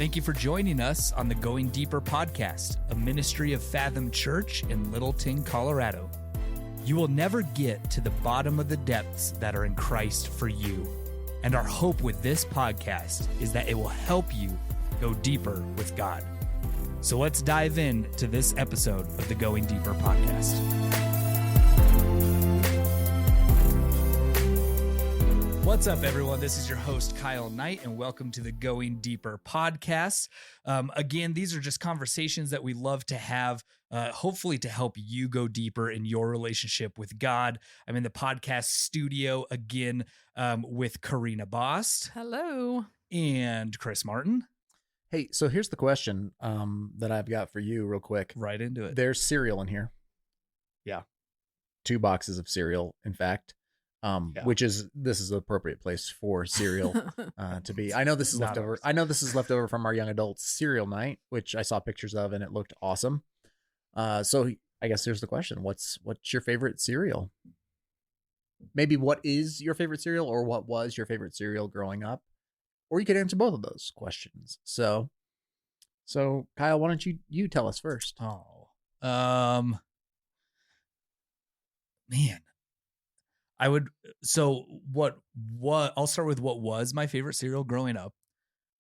Thank you for joining us on the Going Deeper podcast, a ministry of Fathom Church in Littleton, Colorado. You will never get to the bottom of the depths that are in Christ for you. And our hope with this podcast is that it will help you go deeper with God. So let's dive in to this episode of the Going Deeper podcast. What's up, everyone? This is your host, Kyle Knight, and welcome to the Going Deeper podcast. Again, these are just conversations that we love to have, hopefully to help you go deeper in your relationship with God. I'm in the podcast studio again with Karina Bost. Hello. And Chris Martin. Hey, so here's the question that I've got for you real quick. Right into it. There's cereal in here. Yeah. 2 boxes of cereal, in fact. Which is this is the appropriate place for cereal to be. I know this is leftover. I know this is leftover from our young adults cereal night, which I saw pictures of and it looked awesome. So I guess here's the question: what's your favorite cereal? Maybe what is your favorite cereal, or what was your favorite cereal growing up? Or you could answer both of those questions. So Kyle, why don't you tell us first? Man. I'll start with what was my favorite cereal growing up.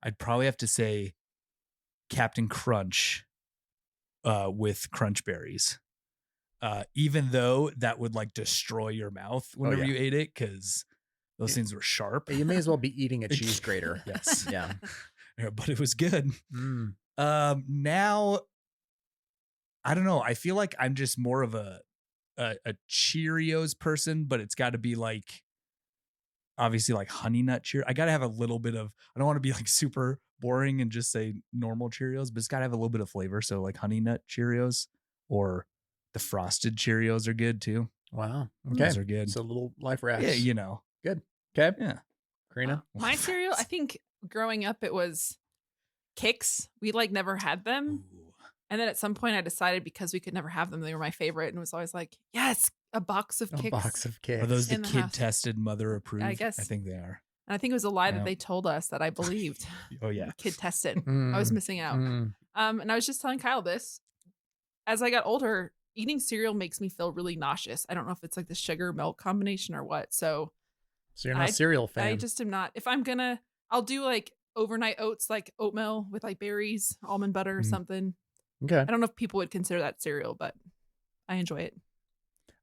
I'd probably have to say Captain Crunch with Crunch Berries. Even though that would like destroy your mouth whenever you ate it, because those things were sharp. You may as well be eating a cheese grater. Yes. Yeah. But it was good. Now, I don't know. I feel like I'm just more of a Cheerios person, but it's got to be like, obviously like Honey Nut Cheerios. I got to have a little bit of, I don't want to be like super boring and just say normal Cheerios, but it's got to have a little bit of flavor. So like Honey Nut Cheerios or the Frosted Cheerios are good too. Wow. Okay. Those are good. It's a little life rash. Yeah, you know. Good. Okay. Yeah. Karina? My cereal, I think growing up it was Kix. We like never had them. Ooh. And then at some point I decided because we could never have them, they were my favorite. And it was always like, yes, a box of Kix. A box of Kix. Are those the in the kid house. tested, mother approved? I guess. I think they are. And I think it was a lie Yeah. that they told us that I believed. Oh yeah. Kid tested. I was missing out. And I was just telling Kyle this. As I got older, eating cereal makes me feel really nauseous. I don't know if it's like the sugar milk combination or what. So you're not a cereal fan. I just am not. If I'm gonna, I'll do like overnight oats, like oatmeal with like berries, almond butter or something. Okay. I don't know if people would consider that cereal, but I enjoy it.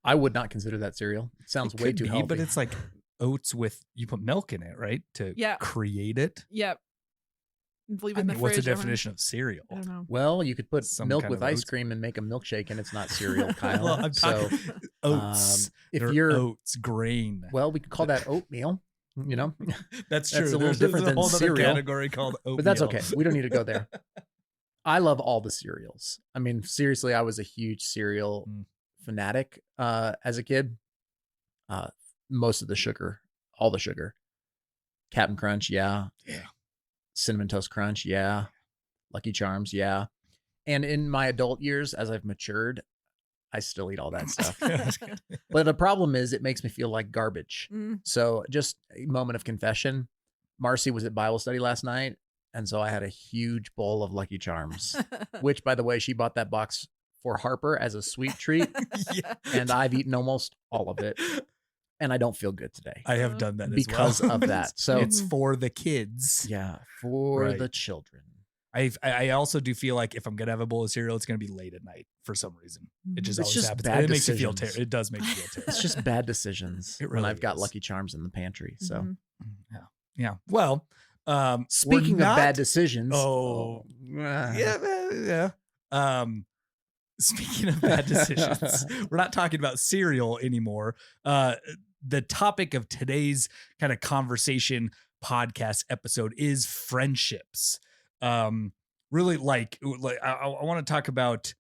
I would not consider that cereal. It sounds way too healthy. But it's like oats with, you put milk in it, right? To create it. Yep. Leave it in the fridge. What's the definition of cereal? I don't know. Well, you could put Some milk kind with of ice oats. cream and make a milkshake, and it's not cereal, Kyle. Well, I'm talking oats. If They're you're oats, grain. well, we could call that oatmeal. You know, That's true. That's a little There's different a than whole other cereal. category called oatmeal. but that's okay. We don't need to go there. I love all the cereals. I mean, seriously, I was a huge cereal fanatic as a kid. Most of the sugar, all the sugar. Captain Crunch, yeah. Cinnamon Toast Crunch, yeah. Lucky Charms, yeah. And in my adult years, as I've matured, I still eat all that stuff. But the problem is it makes me feel like garbage. So just a moment of confession. Marcy was at Bible study last night. And so I had a huge bowl of Lucky Charms, which, by the way, she bought that box for Harper as a sweet treat. And I've eaten almost all of it. And I don't feel good today. I have done that because as well. of that. So it's for the kids. Yeah, for Right. the children. I also do feel like if I'm gonna have a bowl of cereal, it's gonna be late at night for some reason. It just It's always just happens. bad And it makes you feel decisions. terrible. It does make you feel terrible. It's just bad decisions It when really I've got is. Lucky Charms in the pantry. So Yeah. Well, speaking of bad decisions. Yeah. Speaking of bad decisions, we're not talking about cereal anymore. The topic of today's kind of conversation podcast episode is friendships. Really like I want to talk about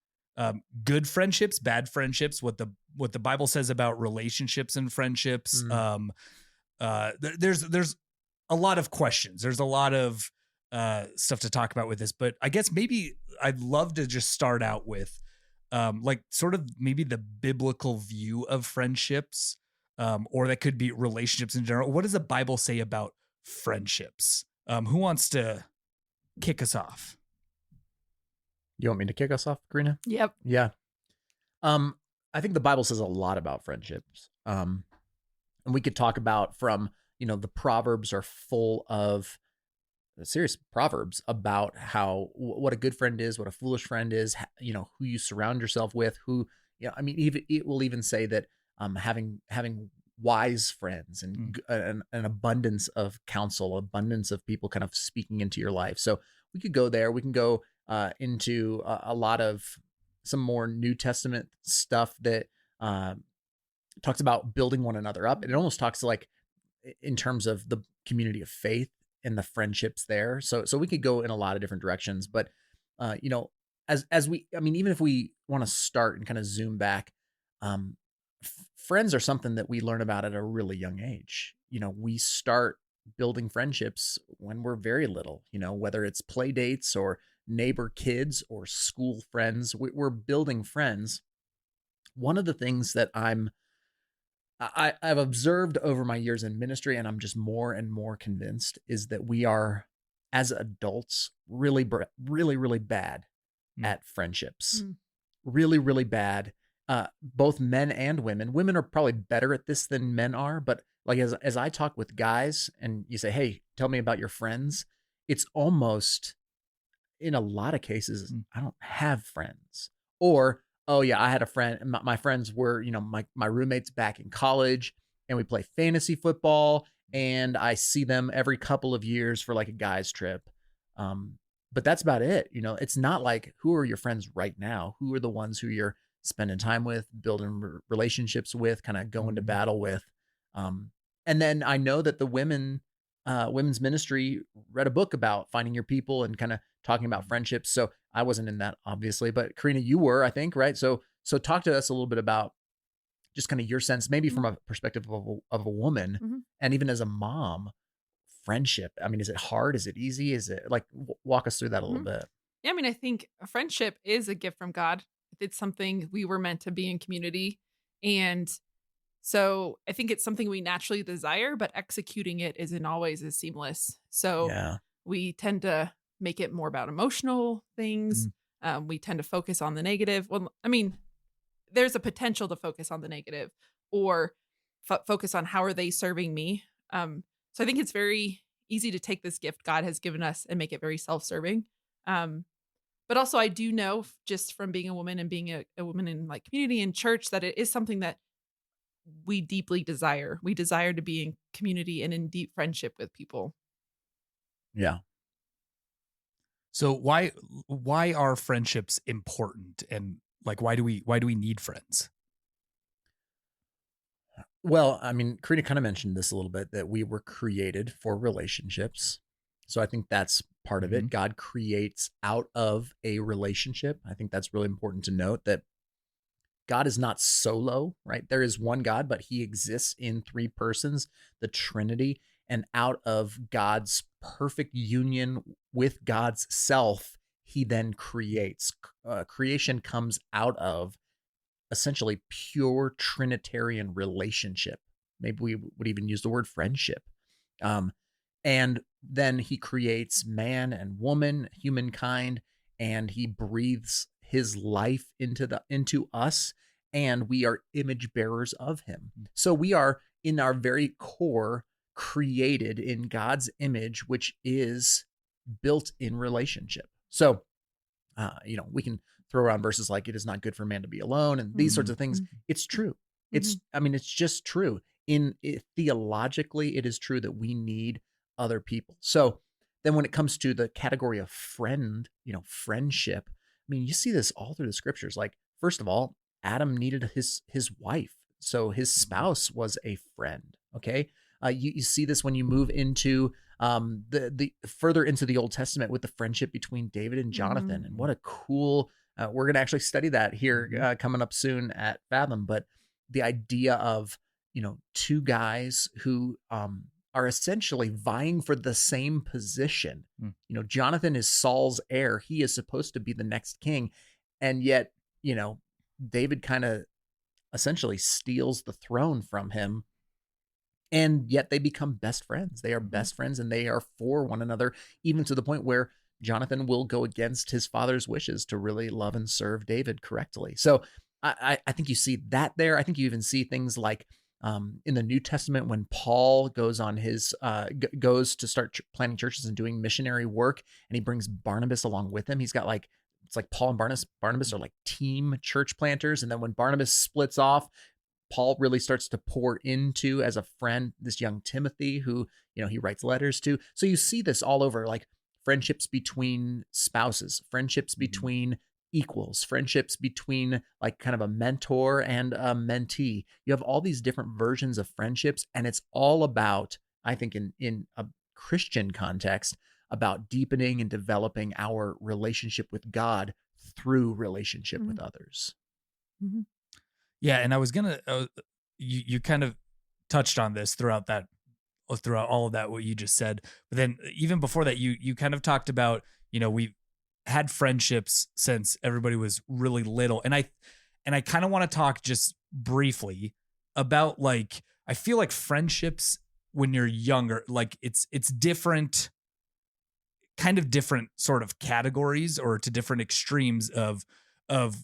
good friendships, bad friendships, what the Bible says about relationships and friendships. There's a lot of questions. There's a lot of stuff to talk about with this, but I guess maybe I'd love to just start out with like sort of maybe the biblical view of friendships, or that could be relationships in general. What does the Bible say about friendships? Who wants to kick us off? You want me to kick us off, Karina? Yep. Yeah. I think the Bible says a lot about friendships. And we could talk about from, the Proverbs are full of serious proverbs about how, what a good friend is, what a foolish friend is, who you surround yourself with, even it will even say that, having wise friends and an abundance of counsel, abundance of people kind of speaking into your life. So we could go there. We can go into a lot of some more New Testament stuff that talks about building one another up. And it almost talks like in terms of the community of faith and the friendships there. So we could go in a lot of different directions, but even if we want to start and kind of zoom back, friends are something that we learn about at a really young age. We start building friendships when we're very little, whether it's play dates or neighbor kids or school friends, we're building friends. One of the things that I've observed over my years in ministry, and I'm just more and more convinced, is that we are, as adults, really, really bad at friendships. Really, really bad. Both men and women. Women are probably better at this than men are, but like as I talk with guys and you say, hey, tell me about your friends, it's almost, in a lot of cases, I don't have friends. Or, oh yeah, I had a friend. My friends were, my roommates back in college, and we play fantasy football, and I see them every couple of years for like a guy's trip. But that's about it. It's not like, who are your friends right now? Who are the ones who you're spending time with, building relationships with, kind of going to battle with? And then I know that the women's ministry read a book about finding your people and kind of talking about friendships. So I wasn't in that, obviously, but Karina, you were, I think, right? So talk to us a little bit about just kind of your sense, maybe from a perspective of a woman, and even as a mom, friendship. I mean, is it hard? Is it easy? Is it like, walk us through that a little bit? Yeah, I mean, I think a friendship is a gift from God. It's something we were meant to be in community. And so I think it's something we naturally desire, but executing it isn't always as seamless. So we tend to make it more about emotional things. We tend to focus on the negative. Well, I mean, there's a potential to focus on the negative or focus on how are they serving me. So I think it's very easy to take this gift God has given us and make it very self-serving. But also I do know just from being a woman and being a woman in like community and church that it is something that we deeply desire. We desire to be in community and in deep friendship with people. Yeah. So why are friendships important, and like why do we need friends? Well, I mean, Karina kind of mentioned this a little bit, that we were created for relationships. So I think that's part of it. God creates out of a relationship. I think that's really important to note, that God is not solo, right? There is one God, but he exists in three persons, the Trinity, and out of God's perfect union with God's self, he then creates. Creation comes out of essentially pure Trinitarian relationship. Maybe we would even use the word friendship. And then he creates man and woman, humankind, and he breathes his life into us, and we are image bearers of him. So we are in our very core created in God's image, which is built in relationship. So, we can throw around verses like, it is not good for man to be alone, and these sorts of things. It's true. It's just true. Theologically, it is true that we need other people. So then when it comes to the category of friend, friendship, I mean, you see this all through the scriptures. Like, first of all, Adam needed his wife. So his spouse was a friend. Okay. You see this when you move into the further into the Old Testament with the friendship between David and Jonathan. And what a cool, we're going to actually study that here coming up soon at Fathom. But the idea of, two guys who are essentially vying for the same position. Jonathan is Saul's heir. He is supposed to be the next king. And yet, David kind of essentially steals the throne from him. And yet they become best friends. They are best friends, and they are for one another, even to the point where Jonathan will go against his father's wishes to really love and serve David correctly. So I think you see that there. I think you even see things like in the New Testament when Paul goes on his goes to start planting churches and doing missionary work, and he brings Barnabas along with him. He's got like, it's like Paul and Barnabas are like team church planters. And then when Barnabas splits off, Paul really starts to pour into, as a friend, this young Timothy who, he writes letters to. So you see this all over, like friendships between spouses, friendships between equals, friendships between like kind of a mentor and a mentee. You have all these different versions of friendships, and it's all about, I think in a Christian context, about deepening and developing our relationship with God through relationship with others. Mm-hmm. Yeah. And I was going to, you kind of touched on this throughout all of that, what you just said. But then even before that, you kind of talked about, we've had friendships since everybody was really little. And I kind of want to talk just briefly about, like, I feel like friendships when you're younger, like it's different, kind of different sort of categories or to different extremes of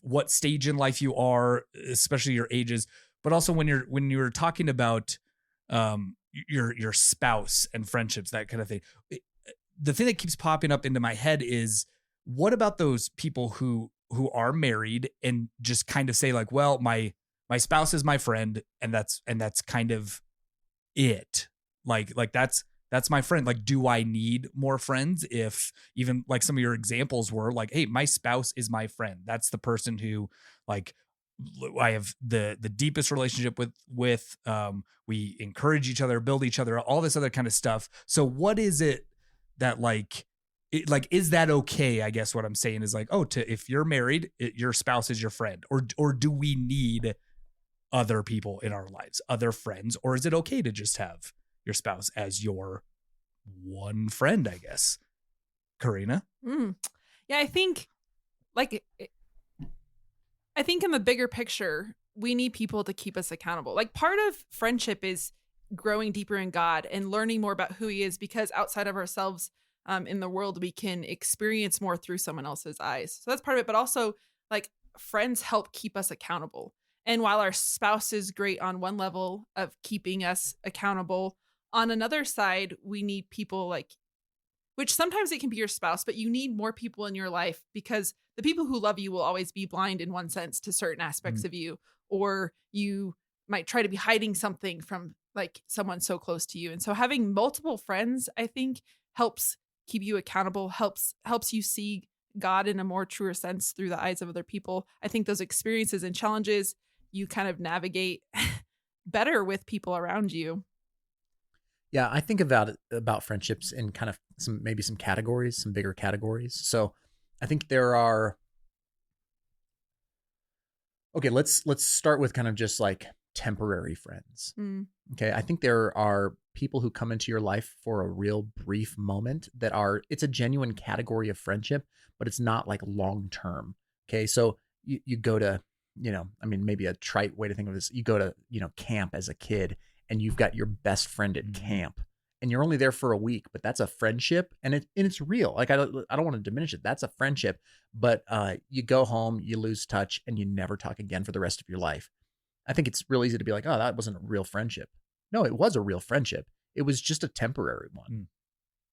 what stage in life you are, especially your ages, but also when you're talking about your spouse and friendships, that kind of thing. The thing that keeps popping up into my head is, what about those people who are married and just kind of say like, well, my spouse is my friend, and that's kind of it. Like that's my friend. Like, do I need more friends? If even like some of your examples were like, hey, my spouse is my friend. That's the person who, like, I have the deepest relationship with, we encourage each other, build each other, all this other kind of stuff. So what is it that is that okay? I guess what I'm saying is like, if you're married, your spouse is your friend, or do we need other people in our lives, other friends, or is it okay to just have your spouse as your one friend, I guess? Karina? Yeah, I think in the bigger picture, we need people to keep us accountable. Like, part of friendship is growing deeper in God and learning more about who he is, because outside of ourselves in the world, we can experience more through someone else's eyes. So that's part of it. But also, like, friends help keep us accountable. And while our spouse is great on one level of keeping us accountable, on another side, we need people which sometimes it can be your spouse, but you need more people in your life, because the people who love you will always be blind in one sense to certain aspects of you, or you might try to be hiding something from like someone so close to you. And so having multiple friends, I think, helps keep you accountable, helps you see God in a more truer sense through the eyes of other people. I think those experiences and challenges you kind of navigate better with people around you. Yeah, I think about friendships in kind of some categories, some bigger categories. So I think there are, okay, let's start with kind of just like temporary friends. Okay, I think there are people who come into your life for a real brief moment it's a genuine category of friendship, but it's not like long term. Okay, so you go to, maybe a trite way to think of this, you go to, camp as a kid, and you've got your best friend at camp, and you're only there for a week, but that's a friendship, and it's real. Like, I don't want to diminish it. That's a friendship, but you go home, you lose touch, and you never talk again for the rest of your life. I think it's real easy to be like, oh, that wasn't a real friendship. No, it was a real friendship. It was just a temporary one.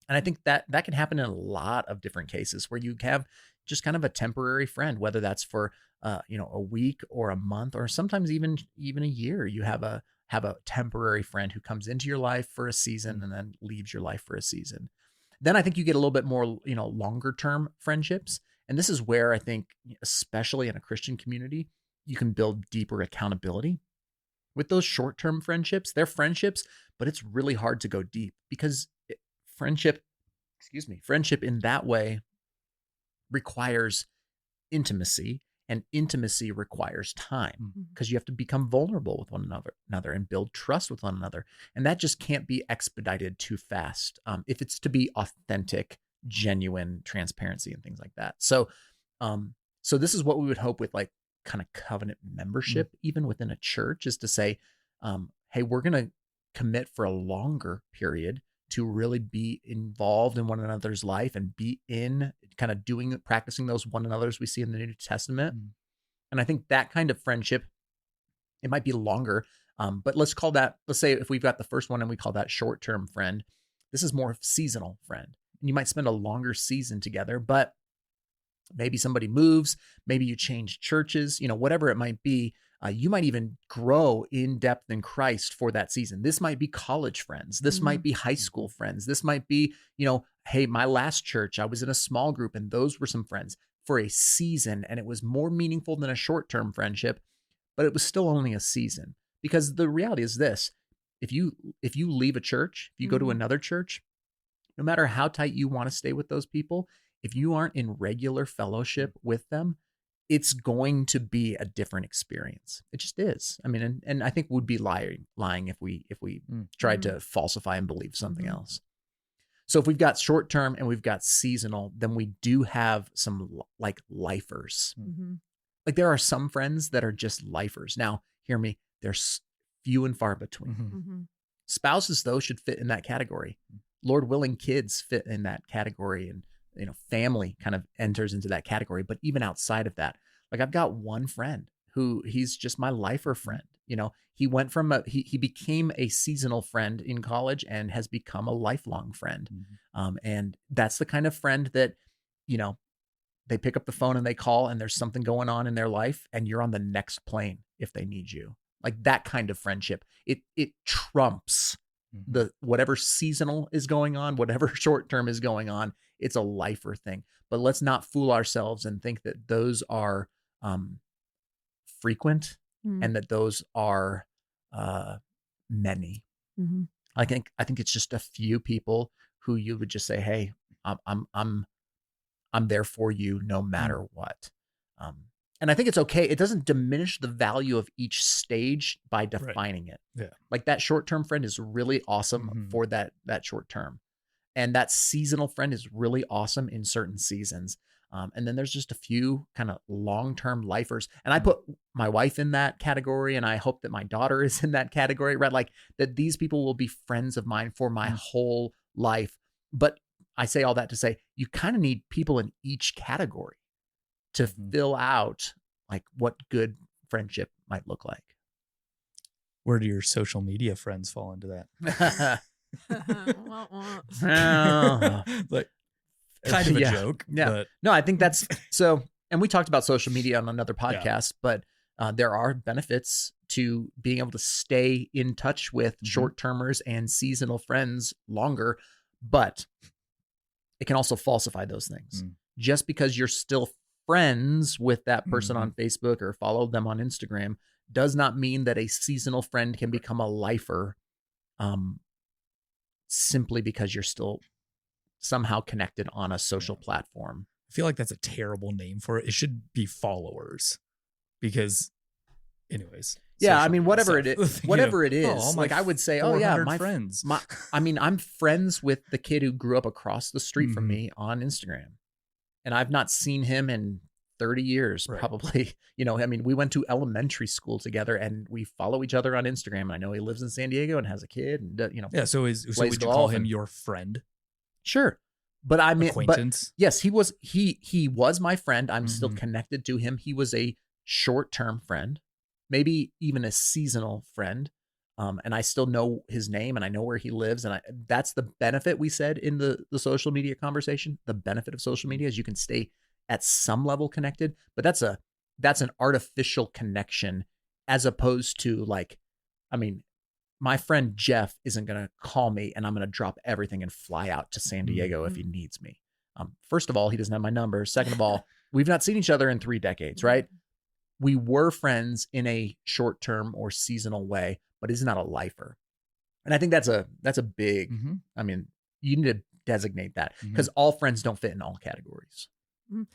And I think that can happen in a lot of different cases where you have just kind of a temporary friend, whether that's for a week or a month, or sometimes even a year. You have a temporary friend who comes into your life for a season and then leaves your life for a season. Then I think you get a little bit more, longer term friendships. And this is where I think, especially in a Christian community, you can build deeper accountability. With those short-term friendships, they're friendships, but it's really hard to go deep, because friendship in that way requires intimacy, and intimacy requires time, because you have to become vulnerable with one another and build trust with one another. And that just can't be expedited too fast if it's to be authentic, genuine transparency and things like that. So this is what we would hope with like kind of covenant membership, even within a church, is to say, hey, we're going to commit for a longer period to really be involved in one another's life and be in kind of practicing those one another's we see in the New Testament. Mm. And I think that kind of friendship, it might be longer, but let's say if we've got the first one and we call that short-term friend, this is more of seasonal friend. And you might spend a longer season together, but maybe somebody moves, maybe you change churches, whatever it might be. You might even grow in depth in Christ for that season. This might be college friends. This might be high school friends. This might be, hey, my last church, I was in a small group and those were some friends for a season. And it was more meaningful than a short-term friendship, but it was still only a season. Because the reality is this, if you leave a church, if you go to another church, no matter how tight you want to stay with those people, if you aren't in regular fellowship with them, it's going to be a different experience. It just is. I mean, and I think we'd be lying if we tried to falsify and believe something else. So if we've got short-term and we've got seasonal, then we do have some like lifers. Like there are some friends that are just lifers. Now, hear me, there's few and far between. Spouses, though, should fit in that category. Lord willing, kids fit in that category, and family kind of enters into that category. But even outside of that, like I've got one friend who he's just my lifer friend. He went from he became a seasonal friend in college and has become a lifelong friend. And that's the kind of friend that, they pick up the phone and they call and there's something going on in their life and you're on the next plane if they need you. Like that kind of friendship, it trumps the whatever seasonal is going on, whatever short-term is going on. It's a lifer thing. But let's not fool ourselves and think that those are frequent and that those are many. I think it's just a few people who you would just say, "Hey, I'm there for you no matter what." And I think it's okay. It doesn't diminish the value of each stage by defining it. Yeah. Like that short-term friend is really awesome for that short term. And that seasonal friend is really awesome in certain seasons. And then there's just a few kind of long-term lifers. And I put my wife in that category, and I hope that my daughter is in that category, right? Like that these people will be friends of mine for my whole life. But I say all that to say, you kind of need people in each category to fill out like what good friendship might look like. Where do your social media friends fall into that? Like kind of a joke. Yeah. But... No, I think that's so. And we talked about social media on another podcast, but there are benefits to being able to stay in touch with short-termers and seasonal friends longer, but it can also falsify those things. Just because you're still friends with that person on Facebook or follow them on Instagram does not mean that a seasonal friend can become a lifer simply because you're still somehow connected on a social platform. I feel like that's a terrible name for it. It should be followers because anyways. Yeah, I mean, whatever it is, like I would say, my friends. I'm friends with the kid who grew up across the street from me on Instagram. And I've not seen him in 30 years, probably. We went to elementary school together and we follow each other on Instagram. I know he lives in San Diego and has a kid and, Yeah. So would you call him your friend? Sure. But I mean, acquaintance? Yes, he was my friend. I'm still connected to him. He was a short-term friend, maybe even a seasonal friend. And I still know his name and I know where he lives. And that's the benefit we said in the social media conversation. The benefit of social media is you can stay at some level connected, but that's an artificial connection as opposed to my friend Jeff isn't going to call me and I'm going to drop everything and fly out to San Diego if he needs me. First of all, he doesn't have my number. Second of all, we've not seen each other in 3 decades, right? We were friends in a short-term or seasonal way, but he's not a lifer. And I think that's a big, I mean, you need to designate that because all friends don't fit in all categories.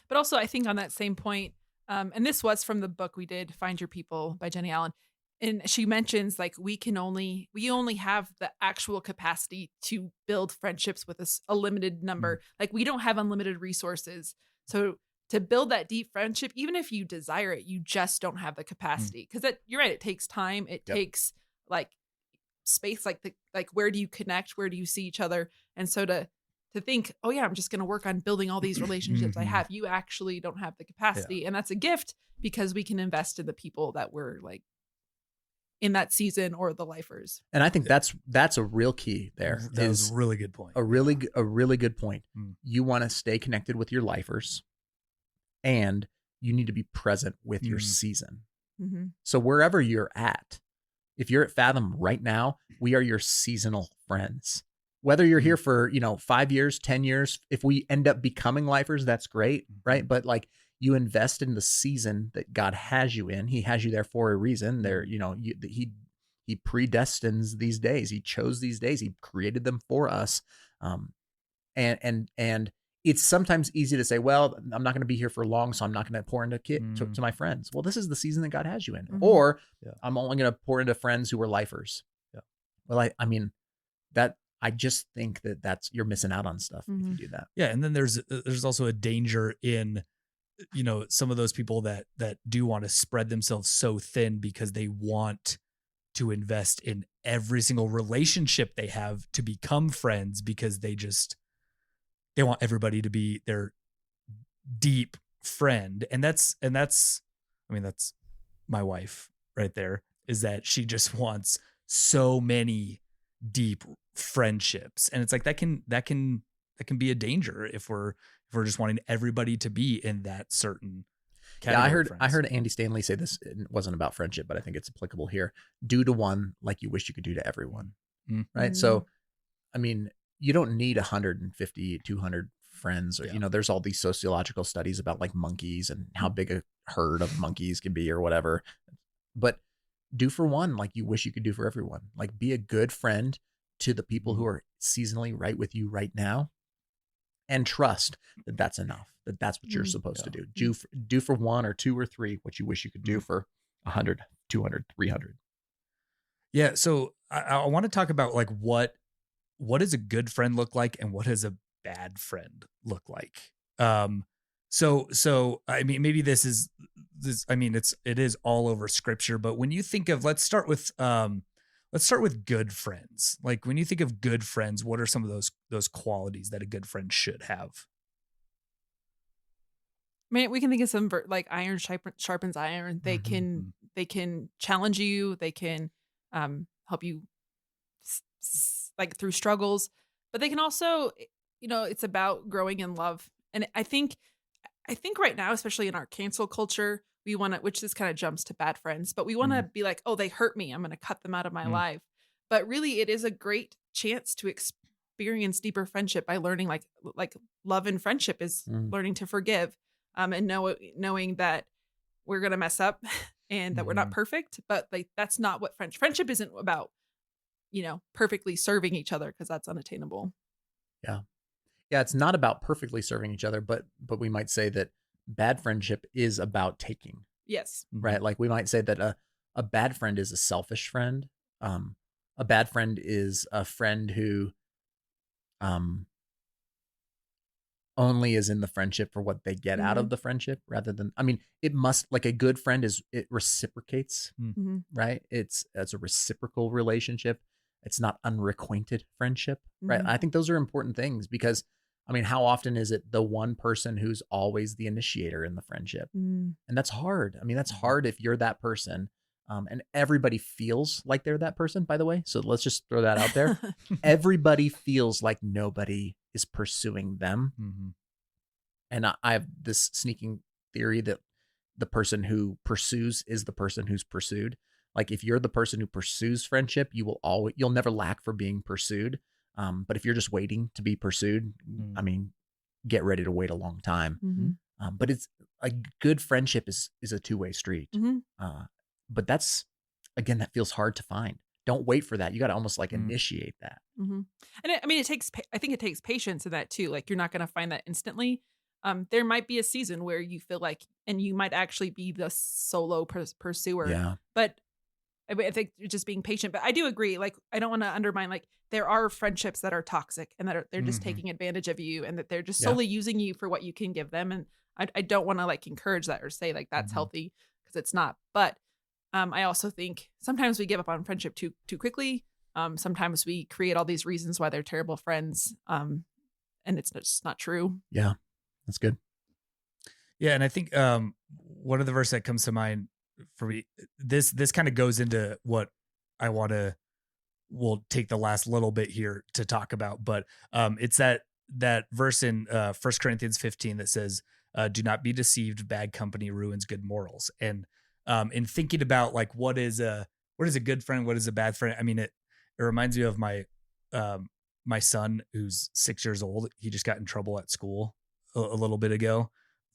But also I think on that same point, and this was from the book we did, Find Your People by Jenny Allen. And she mentions like we only have the actual capacity to build friendships with a limited number. Like we don't have unlimited resources. So to build that deep friendship, even if you desire it, you just don't have the capacity. Because you're right, it takes time. It takes like space, like where do you connect? Where do you see each other? And so to think, oh yeah, I'm just going to work on building all these relationships I have. You actually don't have the capacity. And that's a gift because we can invest in the people that we're like in that season or the lifers. And I think that's a real key there. That was a really good point. A really good point. You want to stay connected with your lifers, and you need to be present with your season. So wherever you're at, if you're at Fathom right now, we are your seasonal friends. Whether you're here for, 5 years, 10 years, if we end up becoming lifers, that's great, right? But like, you invest in the season that God has you in. He has you there for a reason. There, he predestines these days. He chose these days. He created them for us. And it's sometimes easy to say, well, I'm not going to be here for long, so I'm not going to pour into to my friends. Well, this is the season that God has you in. Or I'm only going to pour into friends who are lifers. Yeah. Well, I just think that's you're missing out on stuff if you do that. Yeah, and then there's also a danger in some of those people that do want to spread themselves so thin because they want to invest in every single relationship they have to become friends because they want everybody to be their deep friend. And that's my wife right there, is that she just wants so many deep friendships. And it's like that can be a danger if we're just wanting everybody to be in that certain category. I heard Andy Stanley say this. It wasn't about friendship, but I think it's applicable here. Do to one like you wish you could do to everyone. Right. So, you don't need 150, 200 friends, or, there's all these sociological studies about like monkeys and how big a herd of monkeys can be or whatever, but do for one like you wish you could do for everyone. Like, be a good friend to the people who are seasonally right with you right now, and trust that that's enough, that that's what you're supposed to do. Do for one or two or three what you wish you could do for 100, 200, 300. Yeah. So I want to talk about like what does a good friend look like and what does a bad friend look like? So maybe it is all over scripture, but when you think of, let's start with good friends. Like, when you think of good friends, what are some of those qualities that a good friend should have? We can think of some like iron sharpens iron. They can challenge you. They can help you like through struggles, but they can also, it's about growing in love. And I think right now, especially in our cancel culture, we want to, which this kind of jumps to bad friends, but we want to be like, oh, they hurt me, I'm going to cut them out of my life. But really, it is a great chance to experience deeper friendship by learning like love and friendship is learning to forgive, and knowing that we're going to mess up and that we're not perfect, but like, that's not what friendship isn't about, perfectly serving each other, because that's unattainable. Yeah. Yeah. It's not about perfectly serving each other, but we might say that bad friendship is about taking. Yes. Right. Like, we might say that a bad friend is a selfish friend. A bad friend is a friend who only is in the friendship for what they get out of the friendship, rather than, it must, like, a good friend it reciprocates, right? It's a reciprocal relationship. It's not unrequited friendship, right? I think those are important things, because how often is it the one person who's always the initiator in the friendship? And that's hard. That's hard if you're that person. And everybody feels like they're that person, by the way. So let's just throw that out there. Everybody feels like nobody is pursuing them. And I have this sneaking theory that the person who pursues is the person who's pursued. Like, if you're the person who pursues friendship, you'll never lack for being pursued. But if you're just waiting to be pursued, get ready to wait a long time. But it's a good friendship is a two-way street. But that's, again, that feels hard to find. Don't wait for that. You got to almost like initiate that. And I think it takes patience in that too. Like, you're not going to find that instantly. There might be a season where you feel like, and you might actually be the solo pursuer. Yeah. But I think you're just being patient. But I do agree. Like, I don't want to undermine, like, there are friendships that are toxic and that they're just taking advantage of you, and that they're just solely using you for what you can give them. And I don't want to like encourage that or say like that's healthy, because it's not. But I also think sometimes we give up on friendship too quickly. Sometimes we create all these reasons why they're terrible friends, and it's just not true. Yeah, that's good. Yeah, and I think one of the verses that comes to mind for me, this kind of goes into what I want to. We'll take the last little bit here to talk about, but it's that verse in 1 Corinthians 15 that says, "Do not be deceived; bad company ruins good morals." And in thinking about like what is a good friend, what is a bad friend, I mean it reminds me of my son who's 6 years old. He just got in trouble at school a little bit ago.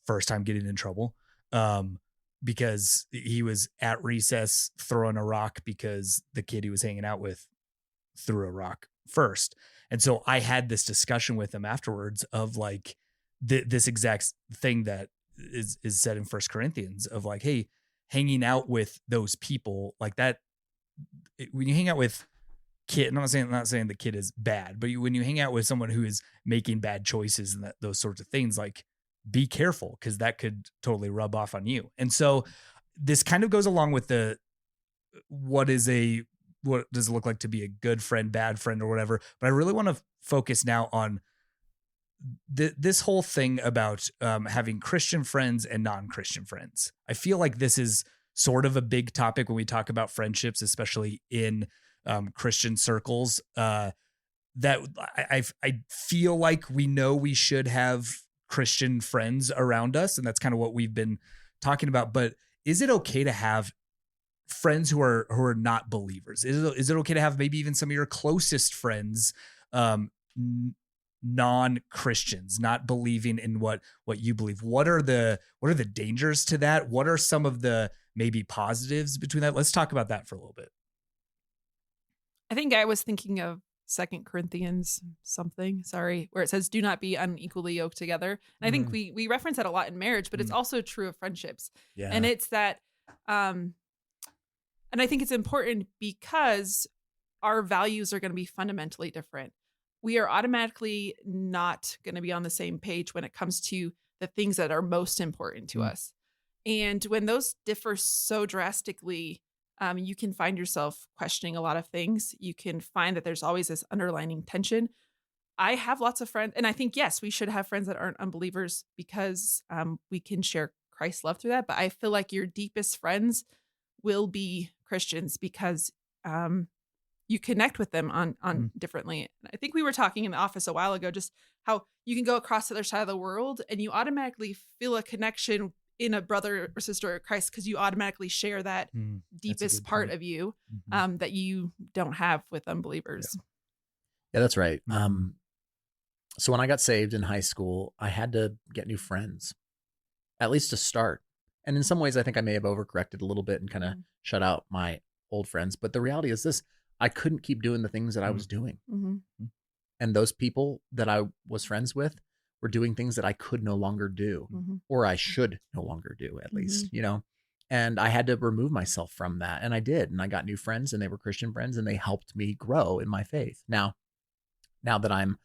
First time getting in trouble because he was at recess throwing a rock because the kid he was hanging out with threw a rock first. And so I had this discussion with him afterwards of like this exact thing that is said in 1 Corinthians of like, hey, hanging out with those people like that, when you hang out with kid, I'm not saying the kid is bad, but when you hang out with someone who is making bad choices and those sorts of things, like be careful because that could totally rub off on you. And so this kind of goes along with what does it look like to be a good friend, bad friend, or whatever. But I really want to focus now on this whole thing about having Christian friends and non-Christian friends. I feel like this is sort of a big topic when we talk about friendships, especially in Christian circles. That I feel like we know we should have Christian friends around us, and that's kind of what we've been talking about. But is it okay to have friends who are not believers? Is it okay to have maybe even some of your closest friends non-Christians, not believing in what you believe? What are the dangers to that? What are some of the maybe positives between that? Let's talk about that for a little bit. I think I was thinking of 2 Corinthians where it says, do not be unequally yoked together. And I think we reference that a lot in marriage, but it's also true of friendships. Yeah. And it's that, and I think it's important because our values are going to be fundamentally different. We are automatically not going to be on the same page when it comes to the things that are most important to us. And when those differ so drastically, you can find yourself questioning a lot of things. You can find that there's always this underlying tension. I have lots of friends, and I think, yes, we should have friends that aren't unbelievers because we can share Christ's love through that. But I feel like your deepest friends will be Christians because you connect with them on differently. I think we were talking in the office a while ago, just how you can go across the other side of the world and you automatically feel a connection in a brother or sister of Christ because you automatically share that deepest part of you that you don't have with unbelievers. Yeah, that's right. So when I got saved in high school, I had to get new friends, at least to start. And in some ways, I think I may have overcorrected a little bit and kind of shut out my old friends. But the reality is this: I couldn't keep doing the things that I was doing. And those people that I was friends with were doing things that I could no longer do, or I should no longer do, at least, and I had to remove myself from that. And I did. And I got new friends, and they were Christian friends, and they helped me grow in my faith. Now that I'm,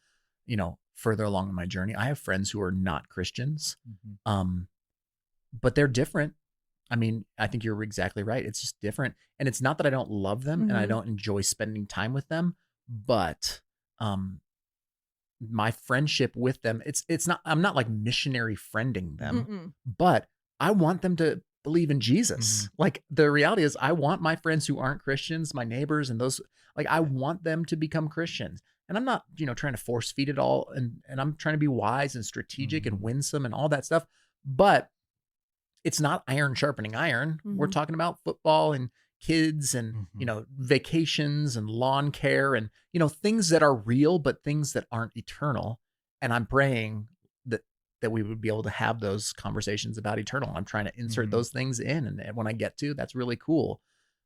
further along in my journey, I have friends who are not Christians, but they're different. I mean, I think you're exactly right. It's just different. And it's not that I don't love them and I don't enjoy spending time with them, but my friendship with them, it's not, I'm not like missionary friending them, but I want them to believe in Jesus. Like the reality is I want my friends who aren't Christians, my neighbors and those, like I want them to become Christians. And I'm not, trying to force feed it all. And I'm trying to be wise and strategic and winsome and all that stuff. But it's not iron sharpening iron. We're talking about football and kids and, vacations and lawn care and, things that are real, but things that aren't eternal. And I'm praying that we would be able to have those conversations about eternal. I'm trying to insert those things in. And when I get to, that's really cool.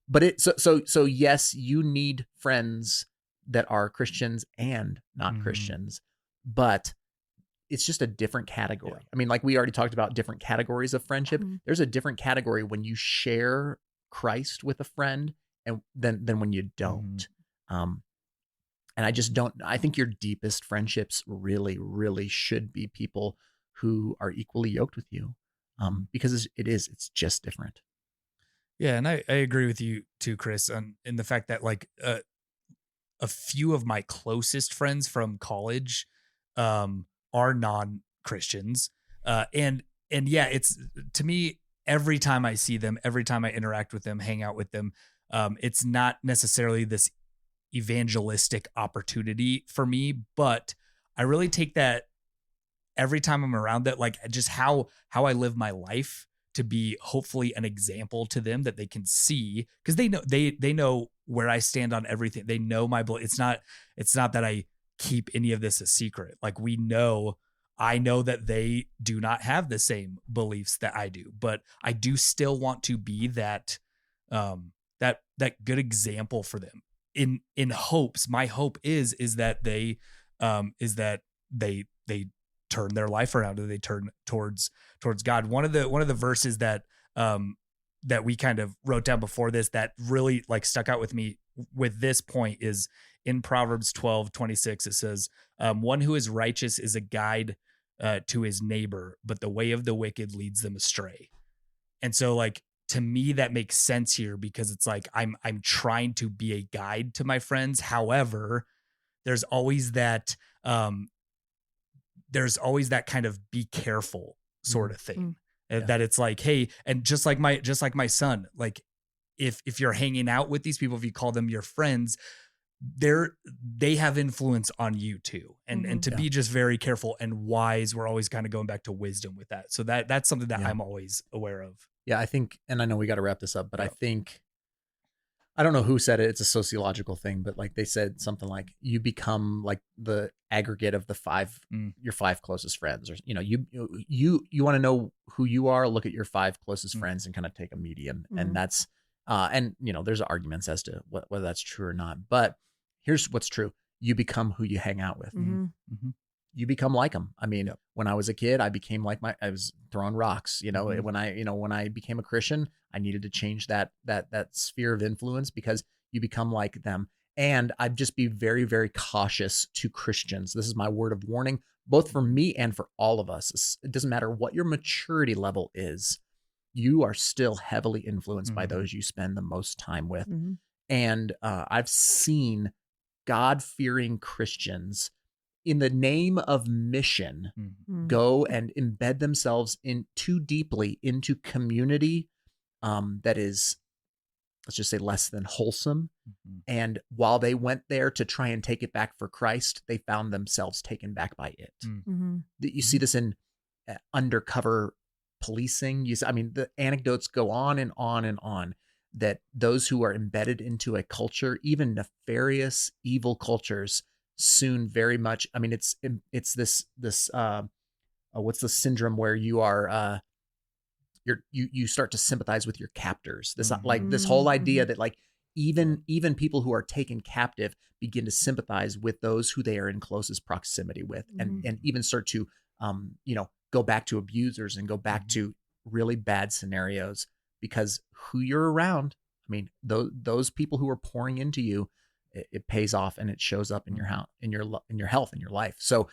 But so yes, you need friends that are Christians and not Christians, but it's just a different category. Yeah. I mean, like we already talked about different categories of friendship. There's a different category when you share Christ with a friend and than when you don't. And I think your deepest friendships really, really should be people who are equally yoked with you. Because it's just different. Yeah. And I agree with you too, Chris, in the fact that like, a few of my closest friends from college are non-Christians. And yeah, it's, to me, every time I see them, every time I interact with them, hang out with them, it's not necessarily this evangelistic opportunity for me, but I really take that every time I'm around that, like just how I live my life to be hopefully an example to them that they can see, because they know where I stand on everything. They know my belief. It's not that I keep any of this a secret. Like I know that they do not have the same beliefs that I do, but I do still want to be that that good example for them in hopes. My hope is that they turn their life around and they turn towards God. One of the verses that we kind of wrote down before this that really like stuck out with me with this point is in Proverbs 12:26. It says, one who is righteous is a guide to his neighbor, but the way of the wicked leads them astray. And so like, to me, that makes sense here, because it's like, I'm trying to be a guide to my friends. However, there's always that kind of be careful sort of thing. That it's like, hey, and just like my son, like if you're hanging out with these people, if you call them your friends, they have influence on you too. And to be just very careful and wise. We're always kind of going back to wisdom with that. So that's something that I'm always aware of. Yeah, I think, and I know we got to wrap this up, but I don't know who said it. It's a sociological thing, but like they said something like you become like the aggregate of your 5 closest friends, or, you know, you want to know who you are, look at your 5 closest friends and kind of take a median. And that's, and you know, there's arguments as to whether that's true or not, but here's what's true. You become who you hang out with. You become like them. I mean, when I was a kid, I became like I was throwing rocks, you know, when I became a Christian, I needed to change that sphere of influence, because you become like them. And I'd just be very, very cautious to Christians. This is my word of warning, both for me and for all of us. It doesn't matter what your maturity level is. You are still heavily influenced by those you spend the most time with. And I've seen God-fearing Christians, in the name of mission, go and embed themselves in too deeply into community that is, let's just say, less than wholesome. And while they went there to try and take it back for Christ, they found themselves taken back by it. You see this in undercover policing. The anecdotes go on and on and on, that those who are embedded into a culture, even nefarious, evil cultures, soon very much, it's this what's the syndrome where you are you start to sympathize with your captors. This like this whole idea that like even people who are taken captive begin to sympathize with those who they are in closest proximity with, and even start to go back to abusers and go back to really bad scenarios, because who you're around, those people who are pouring into you, it pays off, and it shows up in your house, in your health, in your life. So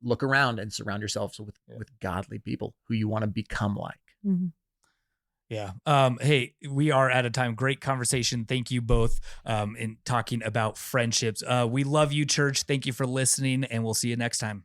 look around and surround yourselves with godly people who you want to become like. Yeah. Hey, we are out of time. Great conversation. Thank you both in talking about friendships. We love you, church. Thank you for listening, and we'll see you next time.